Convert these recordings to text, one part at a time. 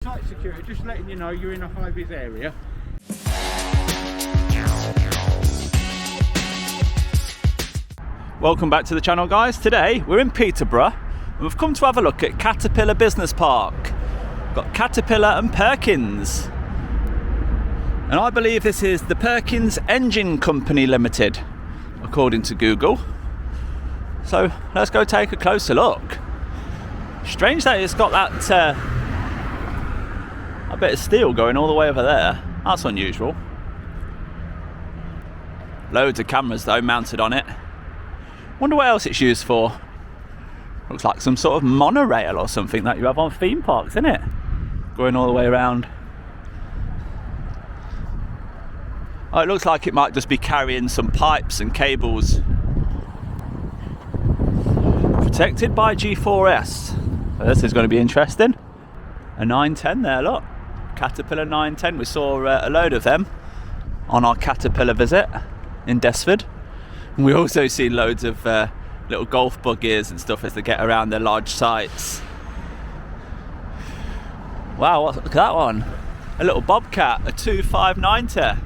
on-site security, just letting you know you're in a high-vis area. Welcome back to the channel, guys. Today we're in Peterborough and we've come to have a look at Caterpillar Business Park. Got Caterpillar and Perkins. And I believe this is the Perkins Engines Company Limited, according to Google. So let's go take a closer look. Strange that it's got that a bit of steel going all the way over there. That's unusual. Loads of cameras though mounted on it. Wonder what else it's used for. Looks like some sort of monorail or something that you have on theme parks, isn't it? Going all the way around. Oh, it looks like it might just be carrying some pipes and cables. Protected by G4S. So this is going to be interesting. A 910 there, look. Caterpillar 910. We saw a load of them on our Caterpillar visit in Desford. And we also see loads of little golf buggies and stuff as they get around their large sites. Wow, look at that one. A little Bobcat, a 2590.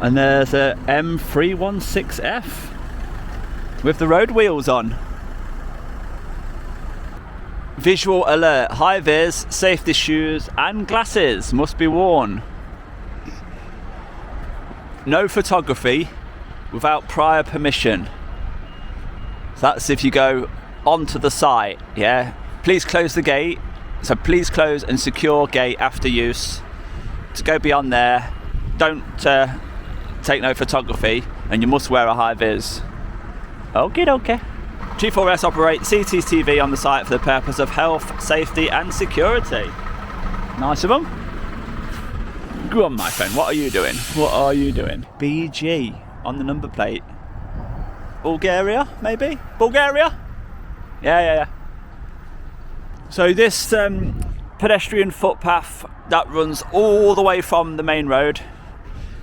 And there's a M316F with the road wheels on. Visual alert, high vis, safety shoes and glasses must be worn. No photography without prior permission. So that's if you go onto the site, yeah. Please close the gate. So please close and secure gate after use. To go beyond there, don't take no photography, and you must wear a high vis. Okay. G4S operate CCTV on the site for the purpose of health, safety and security. Nice of them. Go on, my friend, what are you doing? BG on the number plate. Bulgaria, maybe? Bulgaria? Yeah. So this pedestrian footpath that runs all the way from the main road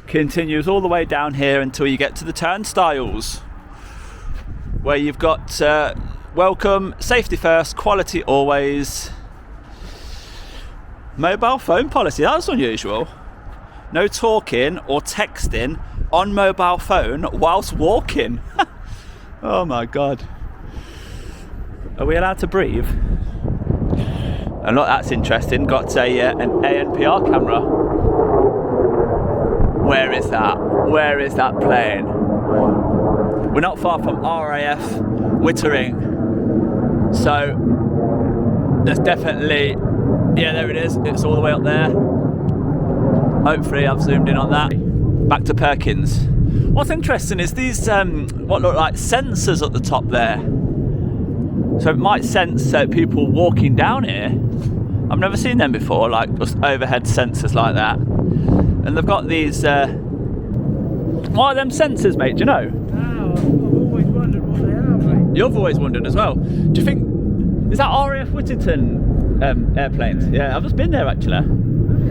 continues all the way down here until you get to the turnstiles, where you've got welcome, safety first, quality always. Mobile phone policy, that's unusual. No talking or texting on mobile phone whilst walking. Oh my god. Are we allowed to breathe? And look, that's interesting. Got an ANPR camera. Where is that plane? We're not far from RAF Wittering. So there's definitely, yeah, there it is. It's all the way up there. Hopefully I've zoomed in on that. Back to Perkins. What's interesting is these what look like sensors at the top there. So it might sense people walking down here. I've never seen them before, like just overhead sensors like that. And they've got these what are them sensors, mate, do you know? Oh, I've always wondered what they are, mate. You've always wondered as well. Do you think, is that RAF Whittington airplanes? Yeah, I've just been there actually.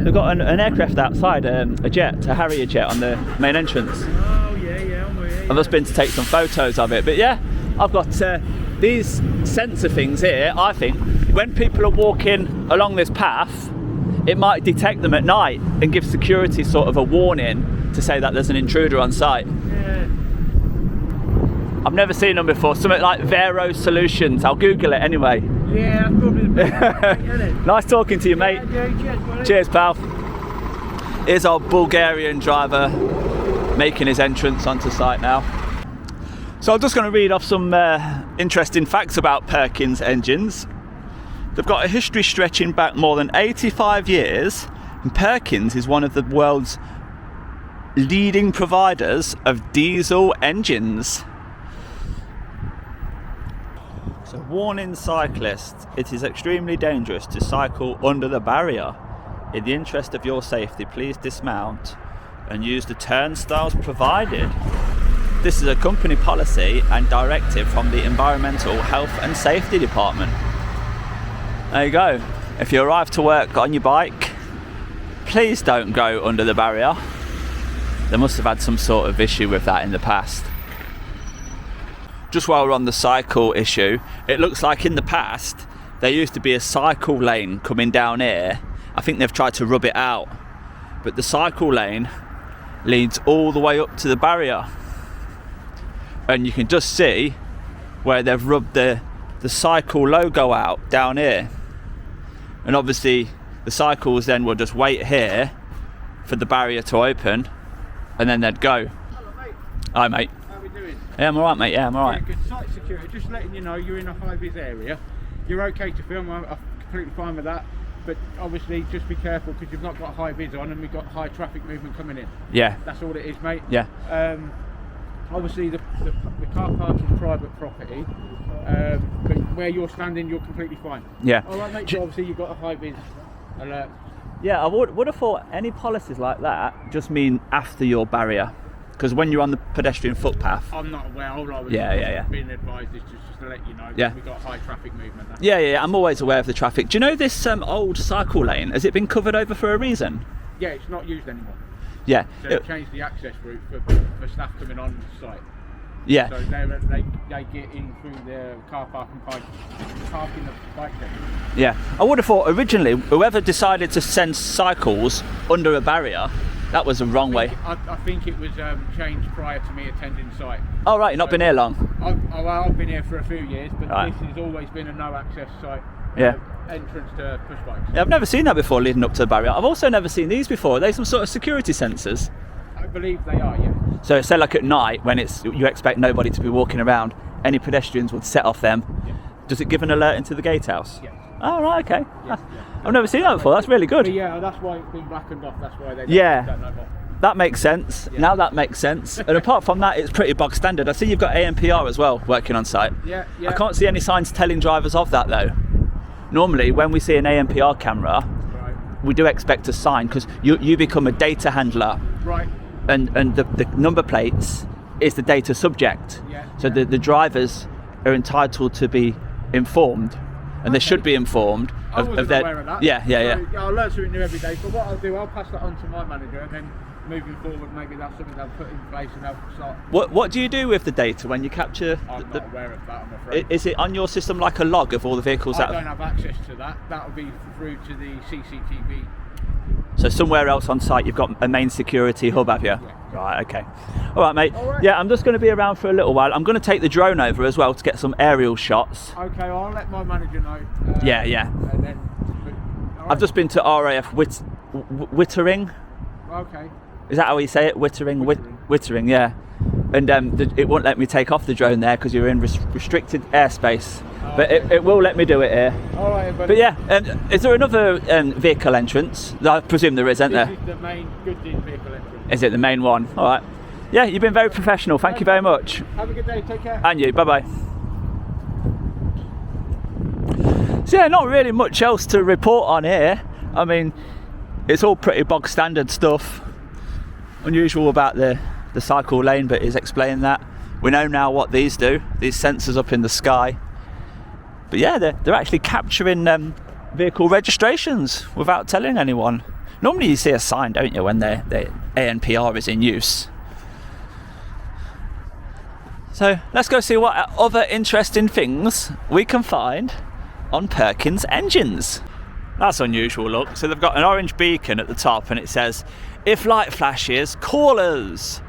They've got an aircraft outside, a jet, a Harrier jet on the main entrance. Oh yeah, I'm with you. I've just been to take some photos of it. But yeah, I've got these sensor things here. I think when people are walking along this path, it might detect them at night and give security sort of a warning to say that there's an intruder on site. Yeah. I've never seen them before. Something like Vero Solutions. I'll Google it anyway. Yeah, that's probably the best thing, isn't it? Nice talking to you, mate. Yeah, Cheers, pal. Here's our Bulgarian driver making his entrance onto site now. So I'm just going to read off some interesting facts about Perkins Engines. They've got a history stretching back more than 85 years, and Perkins is one of the world's leading providers of diesel engines. So warning cyclists, it is extremely dangerous to cycle under the barrier. In the interest of your safety, please dismount and use the turnstiles provided. This is a company policy and directive from the Environmental Health and Safety Department. There you go. If you arrive to work on your bike, please don't go under the barrier. They must have had some sort of issue with that in the past. just while we're on the cycle issue, it looks like in the past there used to be a cycle lane coming down here. I think they've tried to rub it out, but the cycle lane leads all the way up to the barrier, and you can just see where they've rubbed the cycle logo out down here. And obviously the cycles then will just wait here for the barrier to open, and then they'd go. Hello, mate. Hi, mate. How are we doing? Yeah, I'm alright, mate. Yeah, I'm alright. Yeah, good. Site security, just letting you know you're in a high-vis area. You're okay to film, I'm completely fine with that. But obviously just be careful because you've not got high-vis on and we've got high traffic movement coming in. Yeah. That's all it is, mate. Yeah. Obviously the car park is private property, but where you're standing you're completely fine. Yeah. Alright, mate, so obviously you've got a high-vis alert. Yeah, I would have thought any policies like that just mean after your barrier, because when you're on the pedestrian footpath. I'm not aware. All I was being advised is just to let you know. Yeah. We've got high traffic movement. Yeah, I'm always aware of the traffic. Do you know this old cycle lane? Has it been covered over for a reason? Yeah, it's not used anymore. Yeah. So they've changed the access route for staff coming on site. Yeah. So they get in through the car park and parking the bike lane. Yeah. I would have thought originally whoever decided to send cycles under a barrier, that was the wrong way. I think it was changed prior to me attending site. Oh right, you've not been here long. I've been here for a few years, but Right. this has always been a no access site. Yeah. Entrance to push bikes. Yeah, I've never seen that before leading up to the barrier. I've also never seen these before. Are they some sort of security sensors? I believe they are, yeah. So say like at night when you expect nobody to be walking around, any pedestrians would set off them. Yeah. Does it give an alert into the gatehouse? Yes. Oh right, okay. Yes, I've never seen that before. That's really good. But yeah, that's why it's been blackened off. That's why they Yeah. don't know more. That makes sense. Yeah. Now that makes sense. And apart from that, it's pretty bog standard. I see you've got ANPR as well working on site. Yeah. I can't see any signs telling drivers of that though. Normally, when we see an ANPR camera, Right. we do expect a sign because you become a data handler, Right. and the number plates is the data subject. Yeah. So the drivers are entitled to be informed, and they should be informed I wasn't of their. aware of that. Yeah. So, I learn something new every day. But what I'll do, I'll pass that on to my manager, and then moving forward, maybe that's something they'll put in place and they'll start. What do you do with the data when you capture? I'm not aware of that, I'm afraid. Is it on your system like a log of all the vehicles I that? don't have access to that. That'll be through to the CCTV. So somewhere else on site you've got a main security hub, have you? Yeah. Right, okay. All right, mate. All right. Yeah, I'm just going to be around for a little while. I'm going to take the drone over as well to get some aerial shots. Okay, well, I'll let my manager know. Yeah. And then. I've just been to RAF Wittering. Okay. Is that how you say it? Wittering, Wittering, yeah. And it won't let me take off the drone there because you're in restricted airspace. Oh, But okay. it will let me do it here. All right, But yeah, is there another vehicle entrance? I presume there is, isn't there? This is the main goods in vehicle entrance. Is it the main one? All right. Yeah, you've been very professional. Thank you very much. Have a good day. Take care. And you. Bye-bye. So yeah, not really much else to report on here. I mean, it's all pretty bog standard stuff. Unusual about the cycle lane, but he's explained that. We know now what these do. These sensors up in the sky. But yeah, they're actually capturing vehicle registrations without telling anyone. Normally you see a sign, don't you, when the ANPR is in use. So let's go see what other interesting things we can find on Perkins Engines. That's unusual, look. So they've got an orange beacon at the top and it says, if light flashes, call us,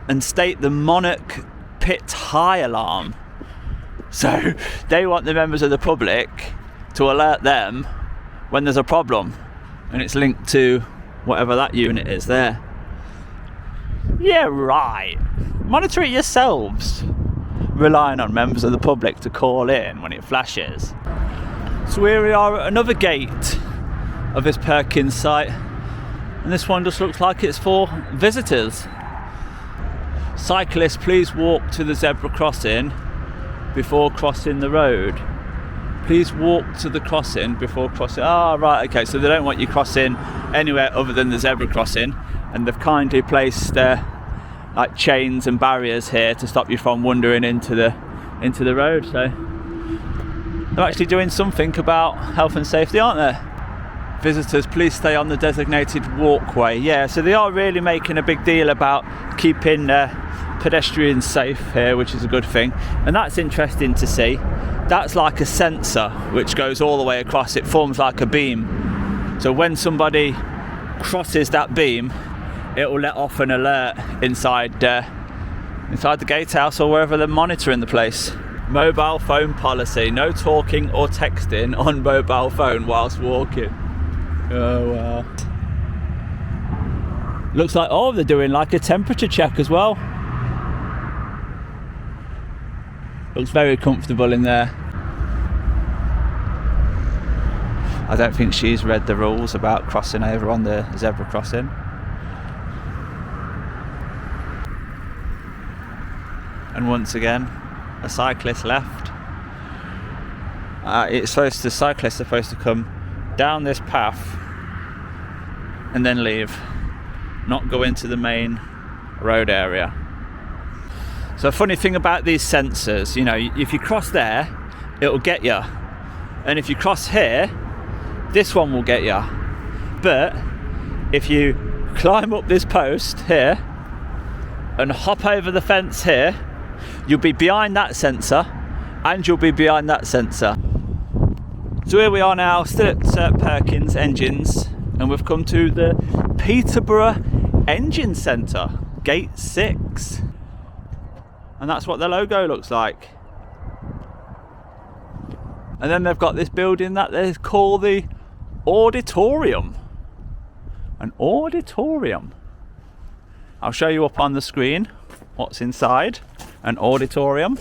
and state the Monarch Pit High alarm. So they want the members of the public to alert them when there's a problem, and it's linked to whatever that unit is there. Yeah, right. Monitor it yourselves, relying on members of the public to call in when it flashes. So here we are at another gate of this Perkins site, and this one just looks like it's for visitors. Cyclists, please walk to the zebra crossing before crossing the road. Please walk to the crossing before crossing. Right, okay, so they don't want you crossing anywhere other than the zebra crossing, and they've kindly placed like chains and barriers here to stop you from wandering into the road. So they're actually doing something about health and safety, aren't they? Visitors, please stay on the designated walkway. Yeah, so they are really making a big deal about keeping pedestrian safe here, which is a good thing. And that's interesting to see. That's like a sensor which goes all the way across. It forms like a beam. So when somebody crosses that beam, it will let off an alert inside the gatehouse or wherever they're monitoring the place. Mobile phone policy: no talking or texting on mobile phone whilst walking. Oh wow. Looks like, oh, they're doing like a temperature check as well. Looks very comfortable in there. I don't think she's read the rules about crossing over on the zebra crossing. And once again, a cyclist left. Cyclists are supposed to come down this path and then leave, not go into the main road area. So a funny thing about these sensors, you know, if you cross there, it'll get you. And if you cross here, this one will get you. But if you climb up this post here and hop over the fence here, you'll be behind that sensor and you'll be behind that sensor. So here we are now, still at Perkins Engines, and we've come to the Peterborough Engine Centre, Gate 6. And that's what the logo looks like. And then they've got this building that they call the auditorium. An auditorium. I'll show you up on the screen what's inside an auditorium.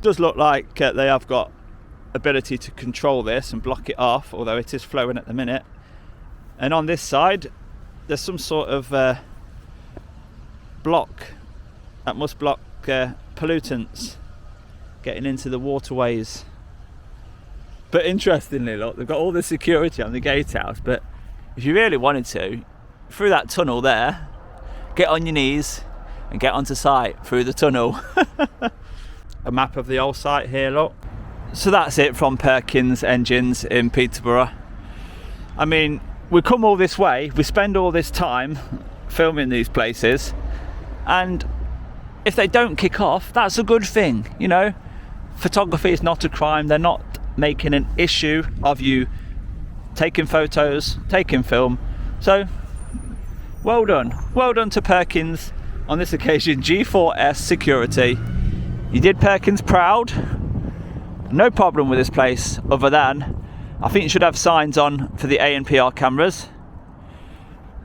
Does look like they have got ability to control this and block it off, although it is flowing at the minute. And on this side there's some sort of block that must block pollutants getting into the waterways. But interestingly, look, they've got all the security on the gatehouse, but if you really wanted to, through that tunnel there, get on your knees and get onto site through the tunnel. A map of the old site here, look. So that's it from Perkins Engines in Peterborough. I mean, we come all this way, we spend all this time filming these places, and if they don't kick off, that's a good thing, you know. Photography is not a crime. They're not making an issue of you taking photos, taking film. So well done to Perkins on this occasion. G4S security, you did Perkins proud. No problem with this place, other than I think you should have signs on for the ANPR cameras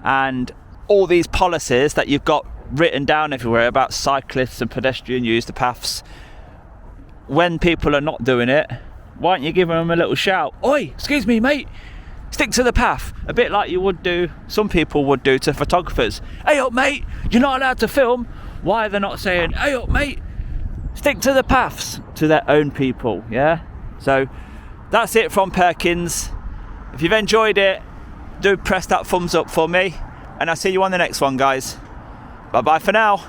and all these policies that you've got written down everywhere about cyclists and pedestrian use the paths. When people are not doing it, why don't you give them a little shout? Oi, excuse me mate, stick to the path. A bit like you would do, some people would do to photographers. Hey up mate, you're not allowed to film. Why are they not saying, hey up mate, stick to the paths, to their own people? Yeah, so that's it from Perkins. If you've enjoyed it, do press that thumbs up for me, and I'll see you on the next one, guys. Bye bye for now.